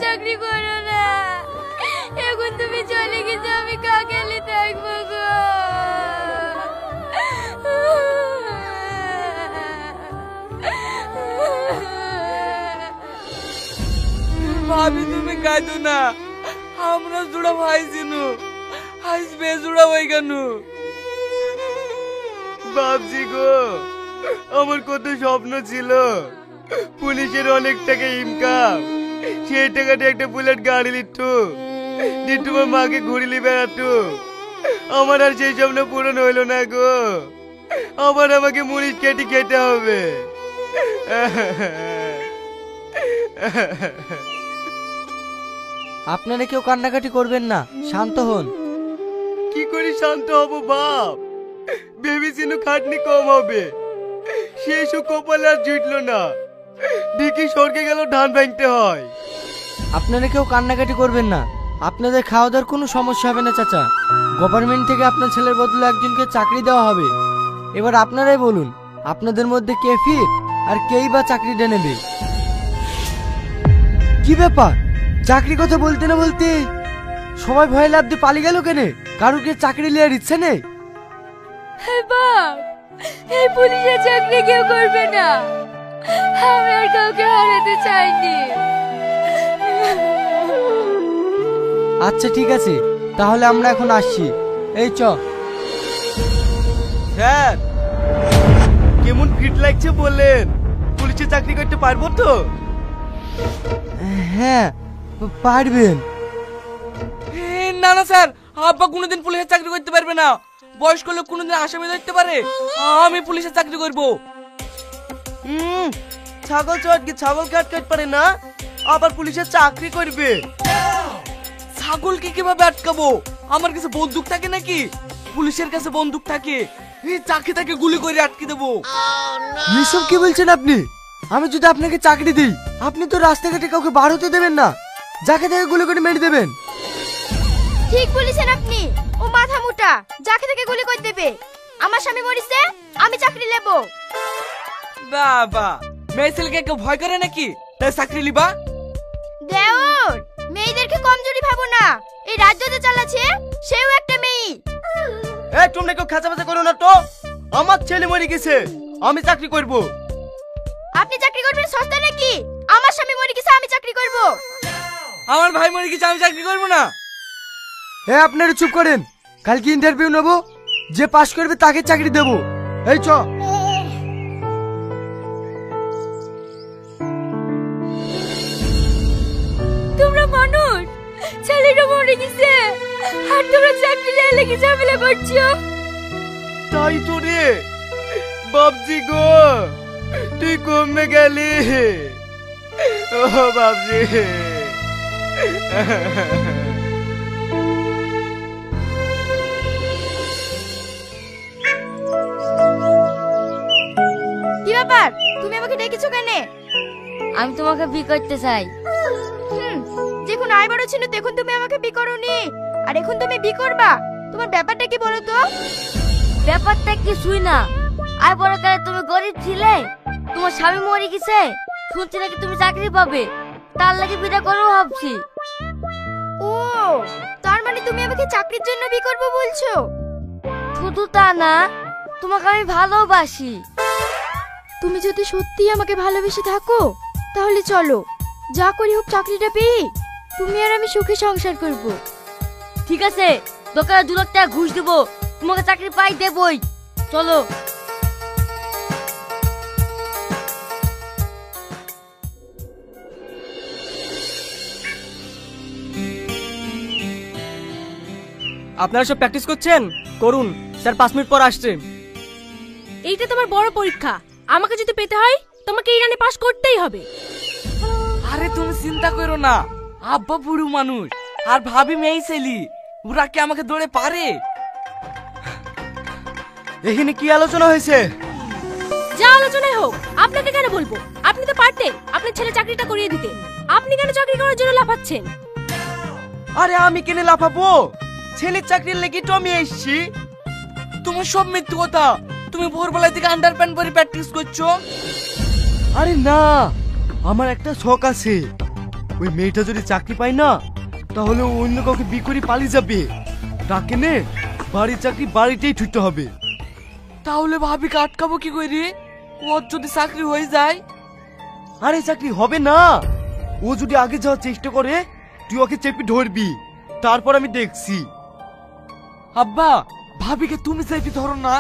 চাকরি করো না। এখন তুমি চলে গেছো, আমি কাকেলি থাকবো গো। ভাবি তুমি কাঁদো না, আমরা জোড়া ভাই চিনু, আজ বেজোড়া হয়ে গেল। বাবজি গো, আমার কত স্বপ্ন ছিল, পুলিশের অনেক টাকা ইনকাম, সেই টাকাটা একটা বুলেট গাড়ি লিট্টু তোমার মাকে ঘুরিলি বেড়াতো। আমার আর সেই স্বপ্ন পূরণ হইল না গো, আবার আমাকে মরিচ কেটে খেতে হবে। আপনারা কেউ কান্নাকাটি করবেন না, শান্ত হন। কি করে শান্ত হব বাপ? ভেবেছিনু খাটনি কম হবে, সেই সব কপালে আর জুটলো না, দেখি স্বর্গে গেল ধান ভাঙতে হয়। আপনারা কেউ কান্নাকাটি করবেন না, আপনাদের খাওয়া দাওয়ার কোনো সমস্যা হবে না চাচা। গভর্নমেন্ট থেকে আপনার ছেলের বদলে একজনকে চাকরি দেওয়া হবে। এবার আপনারাই বলুন, আপনাদের মধ্যে কে ফিট আর কেই বা চাকরিটা নেবে? কি ব্যাপার, চাকরি কথা বলতে না বলতে সবাই ভয় লাভ দিয়ে পালিয়ে গেল কেন? কারোর কি চাকরি নেওয়ার ইচ্ছে নেই? বাপ, এই পুলিশের চাকরি কেউ করবে না, আমি আর কাউকে হারাতে চাইনি। আচ্ছা ঠিক আছে, তাহলে আমরা এখন আসছি। এই চ। স্যার, কেমন ফিট লাগছে বললেন? পুলিশে চাকরি করতে পারবো তো? হ্যাঁ পারবেন। না না স্যার, আব্বা কোনোদিন পুলিশের চাকরি করতে পারবে না। বয়স্ক লোক কোনোদিন আসামি ধরতে পারে? আমি পুলিশের চাকরি করব। ছাগল চটকে ছাগল কাট পারে না, আবার পুলিশের চাকরি করবে? ছাগলকে কিভাবে আটকাবো? আমার কাছে বন্দুক থাকে নাকি? পুলিশের কাছে বন্দুক থাকে, চাকরি তাকে গুলি করে আটকে দেবো। এসব কি বলছেন আপনি? আমি যদি আপনাকে চাকরি দিই, আপনি তো রাস্তাঘাটে কাউকে বার হতে দেবেন না, যাকে তাকে গুলি করে মেরে দেবেন। ঠিক বলেছেন আপনি, ও মাথা মোটা, যাকে তাকে গুলি করে দেবে। আমার স্বামী মরিছে, আমি চাকরি নেব। বাবা, মেয়ে ছেলেকে কেউ ভয় করে নাকি তাই চাকরি লিবা? দেওর, মেয়েদেরকে কমজোরি ভাবো না, এই রাজ্য যে চালাচ্ছে সেও একটা মেয়ে। এই তোমরা কেউ খাঁচাবাচা করো না তো, আমার ছেলে মরে গেছে, আমি চাকরি করব। আপনি চাকরি করবেন সস্তা নাকি? আমার স্বামী মরে গেছে, আমি চাকরি করব। আমার ভাই মরে গেছে, আমি চাকরি করবো না। হ্যাঁ আপনারা চুপ করেন, কালকে ইন্টারভিউ নেব, যে পাস করবে তাকে চাকরি দেব। এই চ। তোমরা মানুষ, ছেলেটা মরে গেছে আর তোমরা চাকরি নিয়ে লেগে ঝামেলা করছো। তাই তো রে বাবজি গো, তুই কমে গেলি। ও বাবজি, কি ব্যাপার, তুমি আমাকে ডেকেছো কেন? আমি তোমাকে বিয়ে করতে চাই। যখন আয় বড় ছিল তখন তুমি আমাকে বিয়ে করোনি, আর এখন তুমি বিয়ে করবা? তোমার ব্যাপারটা কি বলো তো? ব্যাপারটা কিছুই না, আয় বড় কালে তুমি গরিব ছিলে, তোমার স্বামী মরে গেছে, শুনছি নাকি তুমি চাকরি পাবে, তার লাগি বিয়ে করবো ভাবছি। ও, তার মানে তুমি আমাকে চাকরির জন্য বিয়ে করবো বলছো? শুধু তা না, তোমাকে আমি ভালোবাসি। তুমি যদি সত্যিই আমাকে ভালোবেসে থাকো তাহলে চলো, যা করি হোক চাকরিটা পেয়ে তুমি আর আমি সুখে সংসার করব। ঠিক আছে, দোকানে 2 লাখ টাকা ঘুষ দেবো, তোমাকে চাকরি পাই দেবই। চলো। আপনারা সব প্র্যাকটিস করছেন? করুন, স্যার 5 মিনিট পর আসছে। এইটা তোমার বড় পরীক্ষা, আমাকে যদি পেতে হয় তোমাকে এই রানে পাস করতেই হবে। আরে তুমি চিন্তা করো না, আব্বা বুড়ো মানুষ আর ভাবি মেয়ে ছেলি, ওরা কি আমাকে দৌড়ে পারে? এখানে কি আলোচনা হয়েছে? যা আলোচনায় হোক, আপনাকে কেন বলবো? আপনি তো পারতেন আপনার ছেলে চাকরিটা করিয়ে দিতে, আপনি কেন চাকরি করার জন্য লাফাচ্ছেন? আরে আমি কেন লাফাবো? ছেলের চাকরির লেগে তো আমি এসেছি। তোমার সব মিথ্যে কথা, তুমি ভোরবেলা থেকে আন্ডারপ্যান্ট পরে প্র্যাকটিস করছো। আরে না, আমার একটা শখ আছে, ওই মেয়েটা যদি চাকরি পায় না তাহলে ও অন্য কাউকে বিয়ে করে পালিয়ে যাবে। তাকে নে বাড়ির চাকরি বাড়িতেই ঠুকতে হবে। তাহলে ভাবিকে আটকাবো কি করে? ওর যদি চাকরি হয়ে যায়? আরে চাকরি হবে না, ও যদি আগে যাওয়ার চেষ্টা করে তুই ওকে চেপে ধরবি, তারপর আমি দেখছি। আব্বা, ভাবিকে তুমি চেপে ধরো না।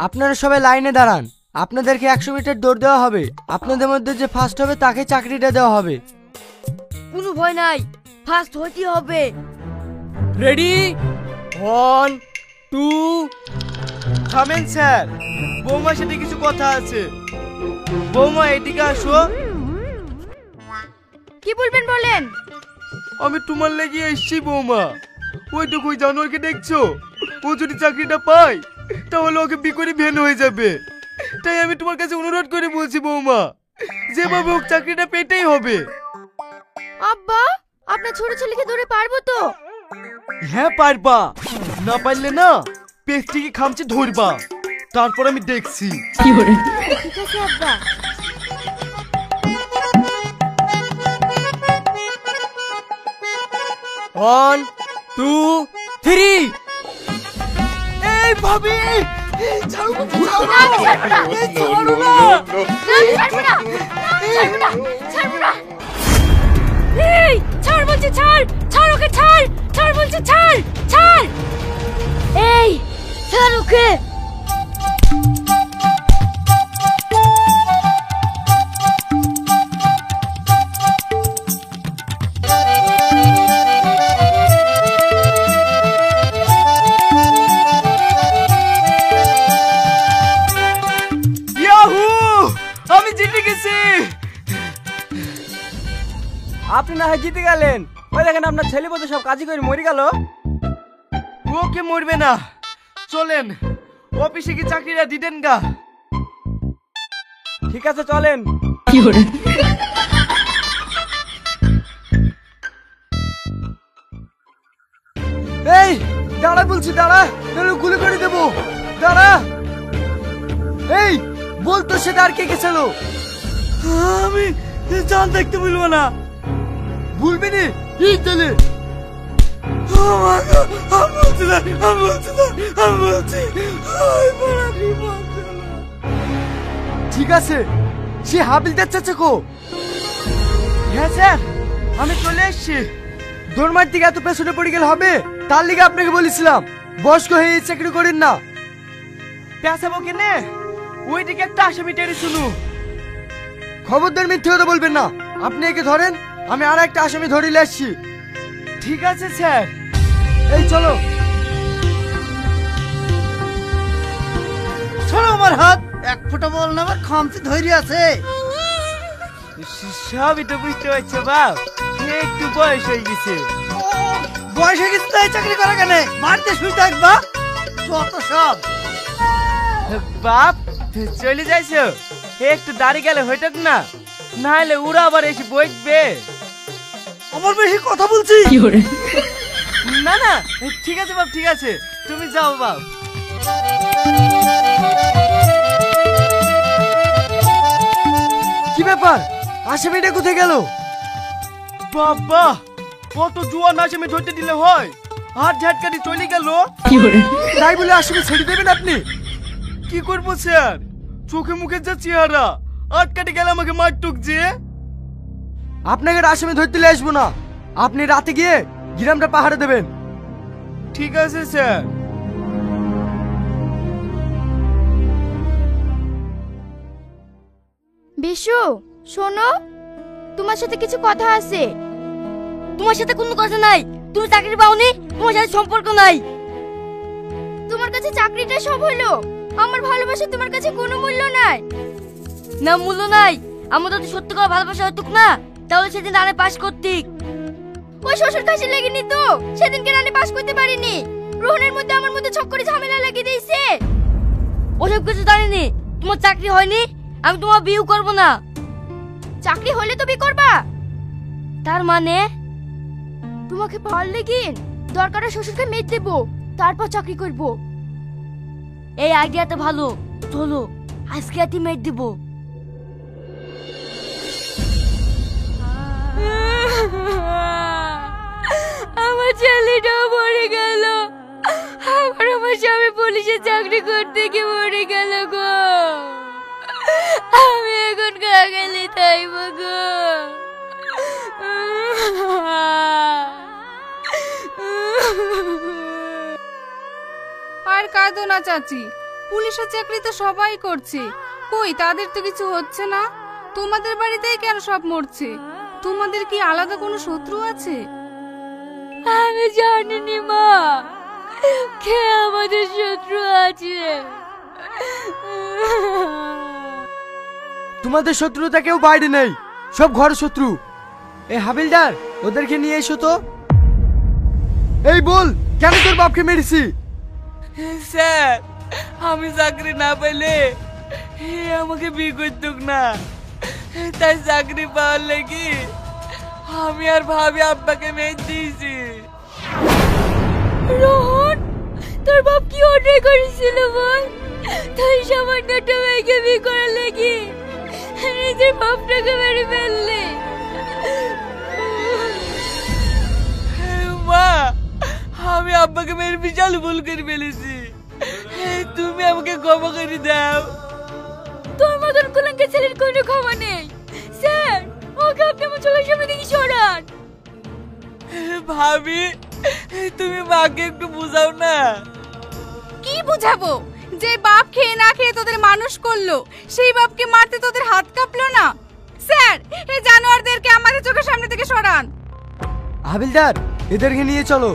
আপনারা সবাই লাইনে দাঁড়ান, আপনাদেরকে 100 মিটার দৌড় দেওয়া হবে। আপনাদের মধ্যে যে ফার্স্ট হবে তাকে চাকরিটা দেওয়া হবে। কোনো ভয় নাই, ফার্স্ট হতেই হবে। রেডি? 1 2 থামেন স্যার, বৌমার সাথে কিছু কথা আছে। বৌমা এদিকে আসো। কি বলবেন বলেন। আমি তোমার লেগে এসছি বৌমা। ওই তো কই জানোয়ারকে দেখছো? ও যদি চাকরিটা পায় তাহলে ওকে বিয়ে করে ভ্যান হয়ে যাবে। তাই আমি তোমার কাছে অনুরোধ করে বলছি বৌমা, যেভাবে হোক চাকরিটা পেতেই হবে। আব্বা, আপনার ছোট ছেলেকে ধরে পারবো তো? হ্যাঁ পারবা, না পারলে না পেট থেকে খামচে ধরবা, তারপর আমি দেখছি। ঠিক আছে আব্বা। ওয়ান 2 3। এই ভাবি, ছাড়ো না, না, আমি ছাড়বো না। ছাড়ো না। না, আমি ছাড়বো না। ছাড়বো না, ছাড়বো না। এই ছাড় বলছি, ছাড় ছাড় ওকে, ছাড় ছাড় বলছি, ছাড় ছাড়। এই, ছাড় ওকে। ইয়াহু, আমি জিতে গেছি। আপনি না হয় জিতে গেলেন, ওই দেখেন আপনার ছেলে বলতে সব কাজই করে মরে গেল। ওকে মরবে না, চলেন অফিসে কি চাকরিটা দিতেন গা। ঠিক আছে চলেন। এই দাঁড়া বলছি, দাঁড়া, নাহলে গুলি করে দেবো। দাঁড়া। এই বলতো সেটা আর কে গেছিল? আমি জান দেখতে বলবো না। ভুলবি নি এই তাহলে। ঠিক আছে, সে হাবিলদার চাচা কো? হ্যাঁ স্যার, আমি চলে এসছি। দৌড়মার দিকে এত পেছনে পড়ে গেলে হবে? তার লিগে আপনাকে বলেছিলাম বয়স্ক হয়ে এই চাকরি করেন না। পেঁচাবো কেনে? ওইদিকে একটা আসামি টেনে শুনু। খবরদার মিথ্যে কথা বলবেন না। আপনি একে ধরেন, আমি আর একটা আসামি ধরিলে আসছি। ঠিক আছে স্যার। এই চলো। ছাড়ো আমার হাত। এক ফোঁটা বল না, আমার খামচে ধরে আছে। সবই তো বুঝতে পারছো বাপ, একটু বয়স হয়ে গেছে। বয়স হয়ে গেছে তাই চাকরি করা কেন? মারতে শুই থাকবা যত সব। বাপ চলে যাইছো, একটু দাঁড়িয়ে গেলে হইতক না, নাহলে ওরা আবার এসে বইবে। আমার বেশি কথা বলছি। না না, ঠিক আছে বাপ, ঠিক আছে, তুমি যাও বাপ। কি ব্যাপার, আসামিটা কোথায় গেল? বাবা, কত জুয়ান আসামি ধরতে দিলে হয়, হাত ঝাটকানি চলে গেল। তাই বলে আসামি ছেড়ে দেবেন আপনি? কি করবো স্যার, চোখে মুখে যা চেহারা, আটকাটে গেলে আমাকে মারটুক যে। আপনাকে আর আসামি ধরতে আসবো না, আপনি রাতে গিয়ে গ্রামটা পাহাড়ে দেবেন। ঠিক আছে স্যার। বিশু, শোনো, তোমার সাথে কিছু কথা আছে। তোমার সাথে কোনো কথা নাই, তুমি চাকরি পাওনি, তোমার সাথে সম্পর্ক নাই। তোমার কাছে চাকরিটা সব হলো, আমার ভালোবাসা তোমার কাছে কোনো মূল্য নাই। না মূল্য নাই, আমার তো সত্যি করে ভালোবাসা হতুক না, তাহলে সেদিন রানে পাস করতিক। ওই শ্বশুর কাছে লেগেনি তো সেদিনকে রানে পাস করতে পারিনি। রোহনের মধ্যে আমার মধ্যে ছক করে ঝামেলা লাগিয়ে দিয়েছে। ওসব কিছু জানিনি, তোমার চাকরি হয়নি, আমি তোমার বিয়ে করব না। চাকরি হলে তো বিয়ে করবা? তার মানে তোমাকে ভালো লেগিন দরকারে শ্বশুরকে মেয়ে দেবো, তারপর চাকরি করব। এই আইডিয়াটা ভালো, চলো আজকে রাতে মেয়ে দেবো। ঘর থেকে মরে গেল গো। আমি এখন কাকালে তাইব গো। আর কাঁদো না চাচি, পুলিশের চাকরি তো সবাই করছে, কই তাদের তো কিছু হচ্ছে না? তোমাদের বাড়িতেই কেন সব মরছে? তোমাদের কি আলাদা কোনো শত্রু আছে? আমি জানিনি মা, কে আমাদের শত্রু আছে। তোমাদের শত্রুতা কেউ বাইরে নেই, সব ঘর শত্রু। এই হাবিলদার, ওদেরকে নিয়ে এসো তো। এই বল, কেন তোর বাপকে মেরেছি? স্যার, আমি চাকরি না পাইলে আমাকে বিয়ে করতুক না, তাই চাকরি পাওয়ার লেগে আমি আর ভাবি আব্বাকে মেরে দিয়েছি। রোহন, তোর বাপ কি অর্ডার করেছিল বল? তাই সামান্যটা মেয়েকে বিয়ে করার লেগে নিজের বাপটাকে মেরে ফেললে। মা, আমি আব্বাকে মেরে বিশাল ভুল করে ফেলেছি, তুমি আমাকে ক্ষমা করে দাও। তোর মতন কুলাঙ্কের ছেলের কোনো ক্ষমা নেই। স্যার, ওকে আপনি আমার চোখের সামনে থেকে সরান। ভাবি, তুমি মাকে একটু বুঝাও না। কি বুঝাবো? যে বাপ খেয়ে না খেয়ে তোদের মানুষ করলো, সেই বাপকে মারতে তোদের হাত কাঁপলো না? স্যার, এই জানোয়ারদেরকে আমাদের চোখের সামনে থেকে সরান। হাবিলদার, এদেরকে নিয়ে চলো।